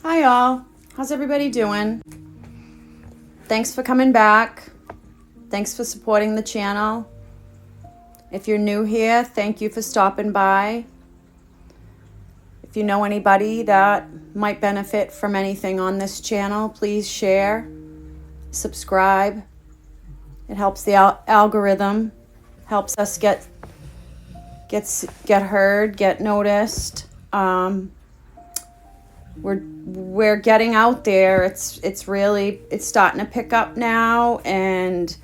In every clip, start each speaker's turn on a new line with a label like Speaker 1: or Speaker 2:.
Speaker 1: Hi all, how's everybody doing? Thanks for coming back. Thanks for supporting the channel. If you're new here, thank you for stopping by. If you know anybody that might benefit from anything on this channel, please share, subscribe. It helps the algorithm, helps us get heard, get noticed. We're getting out there. It's starting to pick up now, and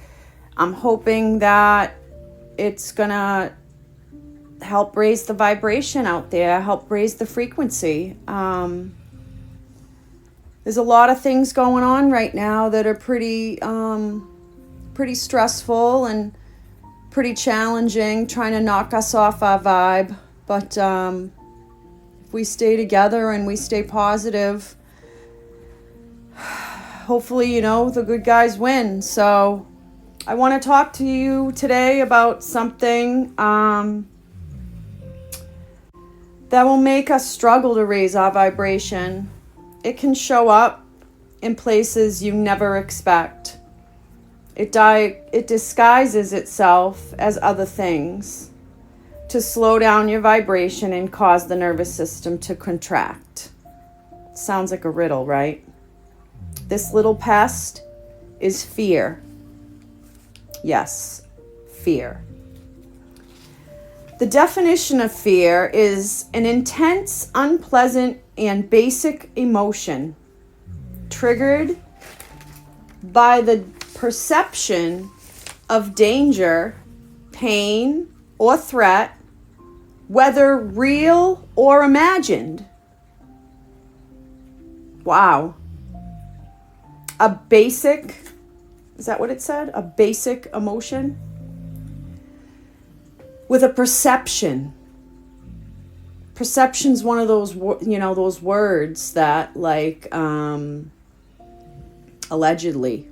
Speaker 1: I'm hoping that it's gonna help raise the vibration out there, help raise the frequency. There's a lot of things going on right now that are pretty stressful and pretty challenging, trying to knock us off our vibe. But if we stay together and we stay positive, hopefully, the good guys win. So I want to talk to you today about something that will make us struggle to raise our vibration. It can show up in places you never expect. It disguises itself as other things to slow down your vibration and cause the nervous system to contract. Sounds like a riddle, right? This little pest is fear. Yes, fear. The definition of fear is an intense, unpleasant, and basic emotion triggered by the perception of danger, pain, or threat, whether real or imagined. Wow. Is that what it said? A basic emotion? With a perception. Perception's one of those, those words that allegedly.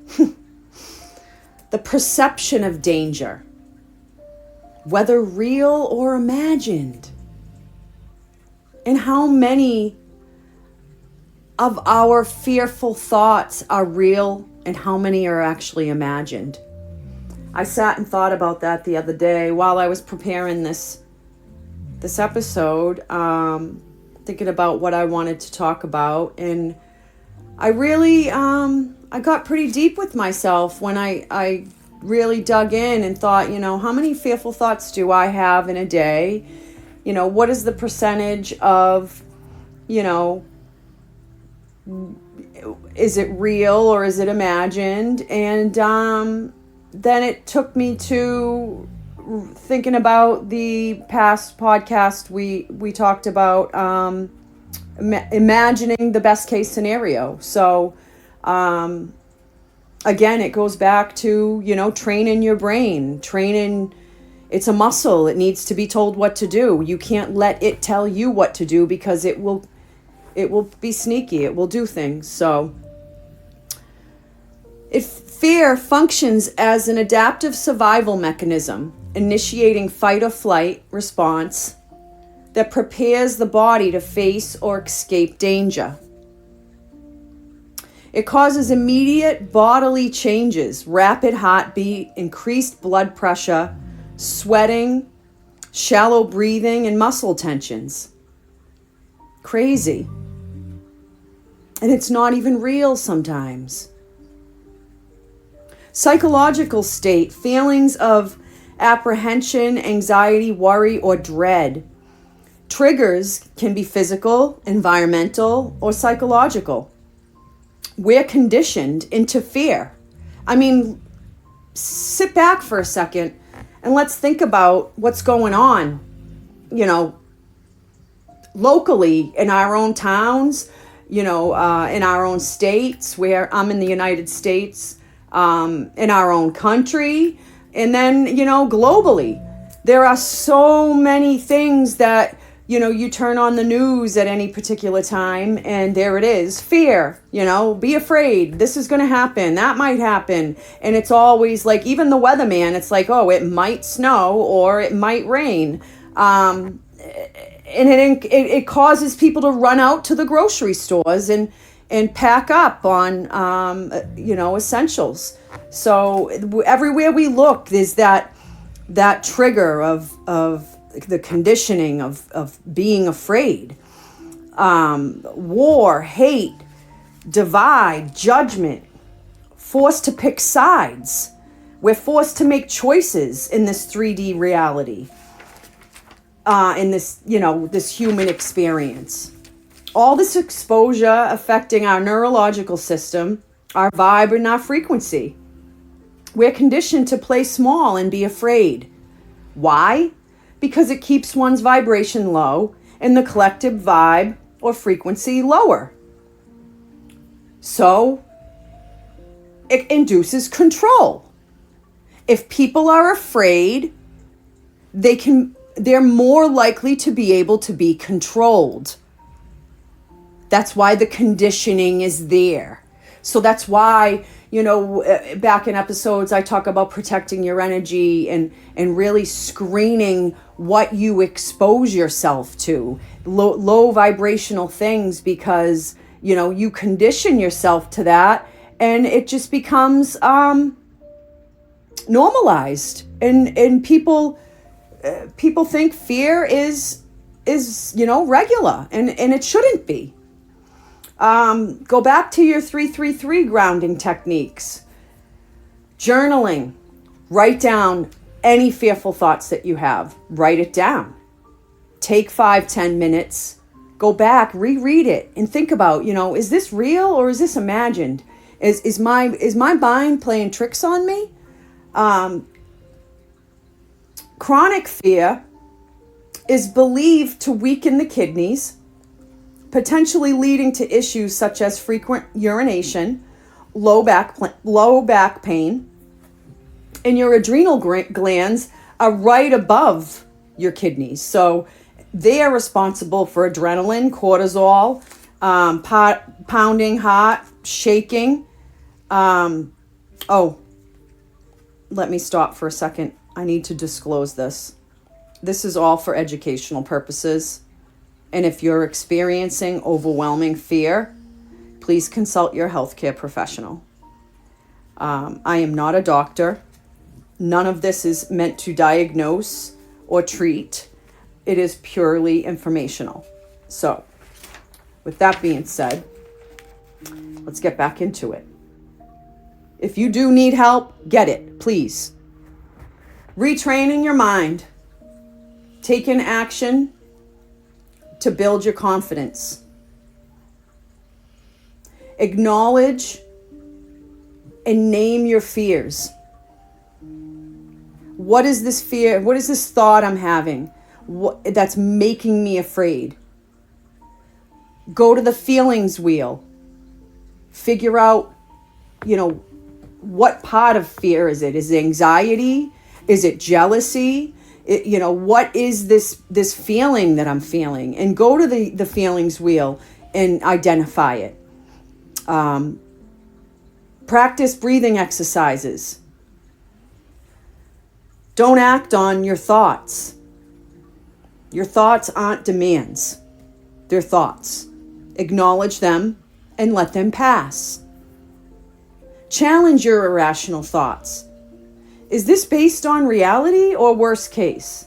Speaker 1: The perception of danger, whether real or imagined. And how many of our fearful thoughts are real and how many are actually imagined? I sat and thought about that the other day while I was preparing this episode, thinking about what I wanted to talk about. And I really, I got pretty deep with myself when I really dug in and thought, how many fearful thoughts do I have in a day? What is the percentage of, is it real or is it imagined? And then it took me to thinking about the past podcast we talked about imagining the best case scenario. So again, it goes back to, training your brain, it's a muscle. It needs to be told what to do. You can't let it tell you what to do because it will be sneaky. It will do things. So if fear functions as an adaptive survival mechanism, initiating fight or flight response that prepares the body to face or escape danger. It causes immediate bodily changes, rapid heartbeat, increased blood pressure, sweating, shallow breathing, and muscle tensions. Crazy. And it's not even real sometimes. Psychological state, feelings of apprehension, anxiety, worry, or dread. Triggers can be physical, environmental, or psychological. We're conditioned into fear. I mean, sit back for a second and let's think about what's going on, locally in our own towns, in our own states, where I'm in the United States, in our own country, and then, globally. There are so many things that, you turn on the news at any particular time and there it is. Fear, be afraid. This is going to happen. That might happen. And it's always like, even the weatherman, it's like, oh, it might snow or it might rain. it causes people to run out to the grocery stores and pack up on essentials. So everywhere we look, there's that trigger of the conditioning of being afraid. War, hate, divide, judgment, forced to pick sides. We're forced to make choices in this 3D reality, in this, this human experience. All this exposure affecting our neurological system, our vibe, and our frequency. We're conditioned to play small and be afraid. Why? Because it keeps one's vibration low and the collective vibe or frequency lower. So it induces control. If people are afraid, they're more likely to be able to be controlled. That's why the conditioning is there. So that's why, back in episodes, I talk about protecting your energy and really screening what you expose yourself to, low vibrational things, because, you condition yourself to that and it just becomes normalized. And people think fear is regular, and it shouldn't be. Go back to your 333 grounding techniques. Journaling. Write down any fearful thoughts that you have. Write it down. Take 5-10 minutes. Go back, reread it, and think about, is this real or is this imagined? Is my mind playing tricks on me? Chronic fear is believed to weaken the kidneys, potentially leading to issues such as frequent urination, low back pain, and your adrenal glands are right above your kidneys. So they are responsible for adrenaline, cortisol, pounding heart, shaking. Let me stop for a second. I need to disclose this. This is all for educational purposes. And if you're experiencing overwhelming fear, please consult your healthcare professional. I am not a doctor. None of this is meant to diagnose or treat. It is purely informational. So, with that being said, let's get back into it. If you do need help, get it, please. Retraining your mind. Taking action to build your confidence. Acknowledge and name your fears. What is this fear? What is this thought I'm having that's making me afraid? Go to the feelings wheel. Figure out, what part of fear is it? Is it anxiety? Is it jealousy? What is this feeling that I'm feeling? And go to the feelings wheel and identify it. Practice breathing exercises. Don't act on your thoughts. Your thoughts aren't demands. They're thoughts. Acknowledge them and let them pass. Challenge your irrational thoughts. Is this based on reality or worst case?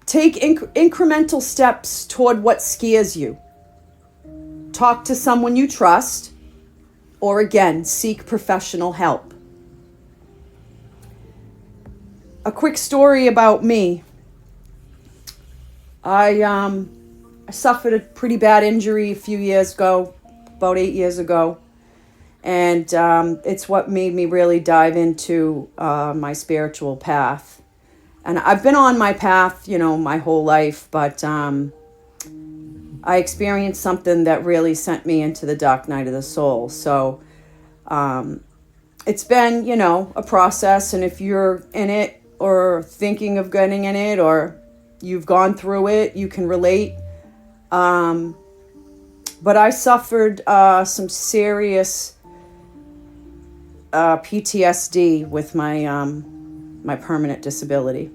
Speaker 1: Take incremental steps toward what scares you. Talk to someone you trust, or again, seek professional help. A quick story about me. I suffered a pretty bad injury a few years ago, about 8 years ago. And it's what made me really dive into my spiritual path. And I've been on my path, my whole life, but I experienced something that really sent me into the dark night of the soul. So it's been, a process. And if you're in it or thinking of getting in it, or you've gone through it, you can relate. But I suffered some serious PTSD with my permanent disability.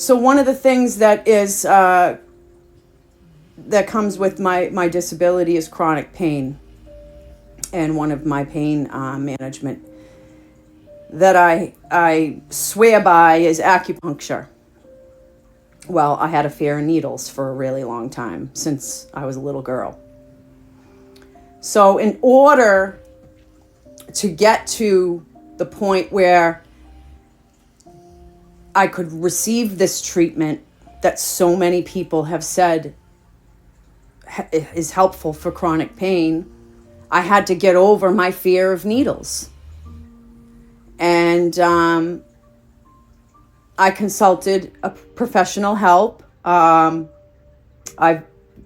Speaker 1: So one of the things that is that comes with my disability is chronic pain. And one of my pain management that I swear by is acupuncture. Well, I had a fear of needles for a really long time, since I was a little girl. So in order to get to the point where I could receive this treatment that so many people have said is helpful for chronic pain, I had to get over my fear of needles. And I consulted a professional help. I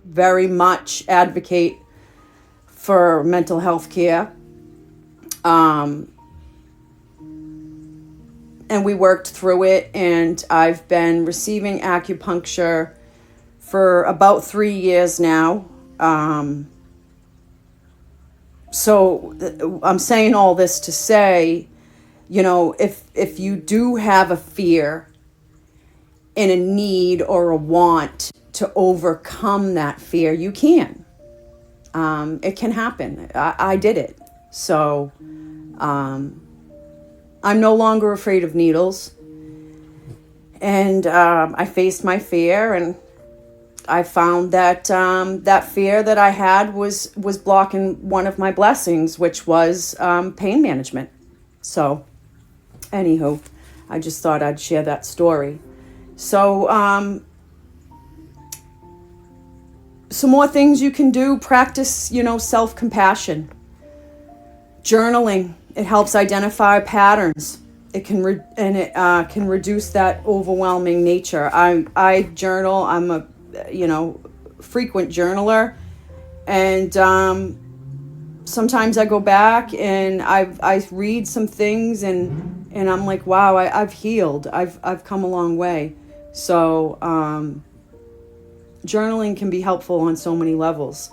Speaker 1: very much advocate for mental health care. And we worked through it, and I've been receiving acupuncture for about 3 years now. So I'm saying all this to say, you know, if you do have a fear and a need or a want to overcome that fear, you can. It can happen. I did it. So I'm no longer afraid of needles. And I faced my fear, and I found that that fear that I had was blocking one of my blessings, which was pain management. So anywho, I just thought I'd share that story. So some more things you can do. Practice, self-compassion. Journaling. It helps identify patterns. It can can reduce that overwhelming nature. I journal. I'm a frequent journaler, and sometimes I go back and I read some things and I'm like, wow, I've healed. I've come a long way. So journaling can be helpful on so many levels.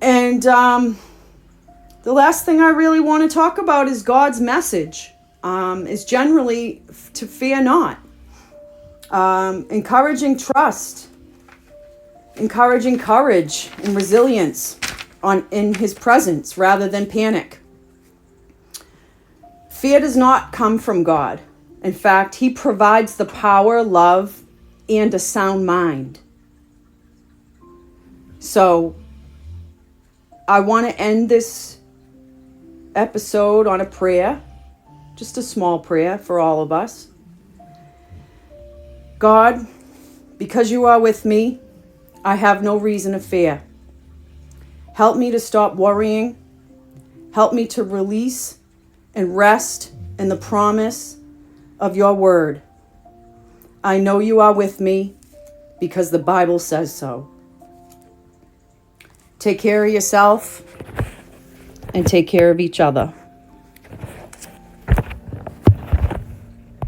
Speaker 1: And the last thing I really want to talk about is God's message. Is generally to fear not. Encouraging trust, encouraging courage and resilience in his presence rather than panic. Fear does not come from God. In fact, he provides the power, love, and a sound mind. So I want to end this episode on a prayer, just a small prayer for all of us. God, because you are with me, I have no reason to fear. Help me to stop worrying. Help me to release and rest in the promise of your word. I know you are with me because the Bible says so. Take care of yourself and take care of each other.